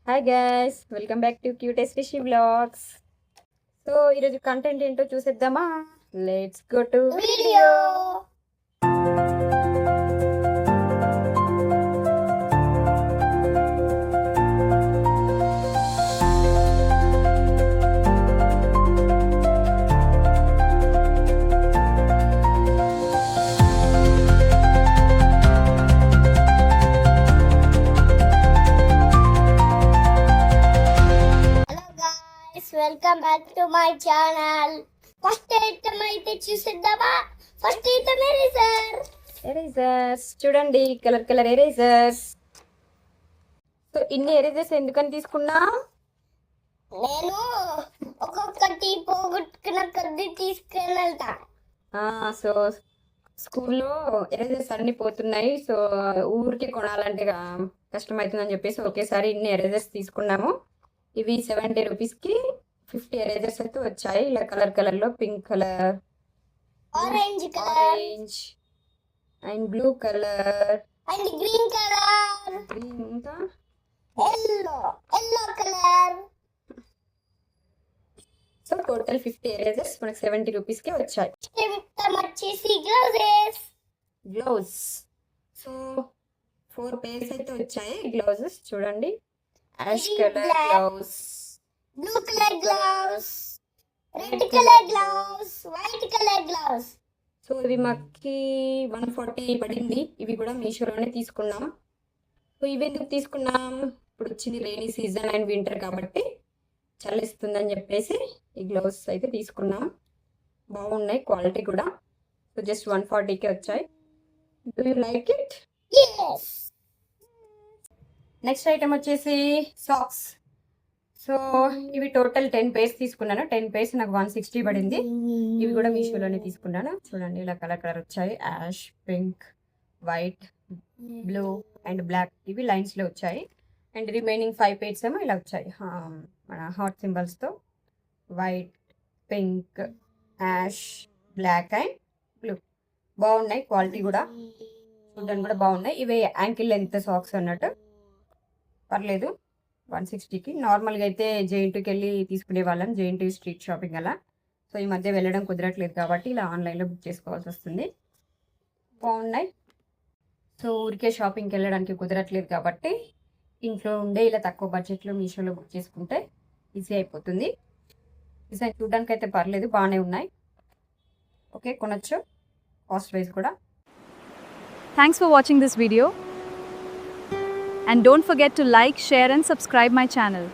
Hi guys, welcome back to cutest Rishi vlogs. So ఈరోజు content ఏంటో చూసేద్దామా? Let's go to video. Welcome back to my channel. First item అయితే చూసేద్దామా? First item erasers చూడండి, colour colour erasers. So ఇన్ని erasers ఎందుకని తీసుకున్నా? నేను ఒక్కొక్కటి పోగొట్టుకున్న కొద్ది తీసుకుని వెళ్తా. సో స్కూల్లో ఎరేజర్స్ అన్ని పోతున్నాయి. సో ఊరికి కొనాలంటే కష్టమవుతుందని చెప్పేసి ఒకేసారి ఇన్ని ఎరేజర్స్ తీసుకున్నాము. ఇవి 70 రూపీస్కి 50 ఎరేజర్స్ అయితే వచ్చాయి. ఇలా కలర్ కలర్లో pink colour, orange and blue colour and green colour, ఇంకా yellow colour. So total 50 erasers మనకి 70 రూపీస్కే వచ్చాయి. వచ్చేసి గ్లౌజ్. సో 4 పేర్స్ అయితే వచ్చాయి గ్లౌజెస్. చూడండి, ash colour glove, blue colour gloves, red colour gloves, white colour gloves. So ఇవి మాకి 140 పడింది. ఇవి కూడా మీషోలోనే తీసుకున్నాం. సో ఇవి ఎందుకు తీసుకున్నాం? ఇప్పుడు వచ్చింది రైనీ సీజన్ అండ్ వింటర్ కాబట్టి చల్లిస్తుందని చెప్పేసి ఈ గ్లౌస్ అయితే తీసుకున్నాం. బాగున్నాయి, క్వాలిటీ కూడా. సో జస్ట్ 140కే వచ్చాయి. Do you like it? yes. Next item వచ్చేసి సాక్స్. సో ఇవి టోటల్ 10 పేర్స్ తీసుకున్నాను. 10 పేర్స్ నాకు 160 పడింది. ఇవి కూడా మీషోలోనే తీసుకున్నాను. చూడండి, ఇలా కలర్ కలర్ వచ్చాయి. Ash, pink, white, blue and black. ఇవి లైన్స్లో వచ్చాయి. అండ్ రిమైనింగ్ 5 పేర్స్ ఏమో ఇలా వచ్చాయి మన హార్ట్ సింబల్స్తో. White, pink, ash, black and blue. బాగున్నాయి, క్వాలిటీ కూడా చూడడానికి కూడా బాగున్నాయి. ఇవి యాంకిల్ లెంత్ సాక్స్ అన్నట్టు, పర్లేదు. 160కి. నార్మల్గా అయితే జేఎన్టీకి వెళ్ళి తీసుకునే వాళ్ళం, జేఎన్టీ స్ట్రీట్ షాపింగ్ అలా. సో ఈ మధ్య వెళ్ళడం కుదరట్లేదు కాబట్టి ఇలా ఆన్లైన్లో బుక్ చేసుకోవాల్సి వస్తుంది. బాగున్నాయి. సో ఊరికే షాపింగ్కి వెళ్ళడానికి కుదరట్లేదు కాబట్టి ఇంట్లో ఉండే ఇలా తక్కువ బడ్జెట్లో మీషోలో బుక్ చేసుకుంటే ఈజీ అయిపోతుంది. డిజైన్ చూడడానికి అయితే పర్లేదు, బాగానే ఉన్నాయి. ఓకే, కొనొచ్చు, కాస్ట్ వైజ్ కూడా. Thanks for watching this video. And don't forget to like, share and subscribe my channel.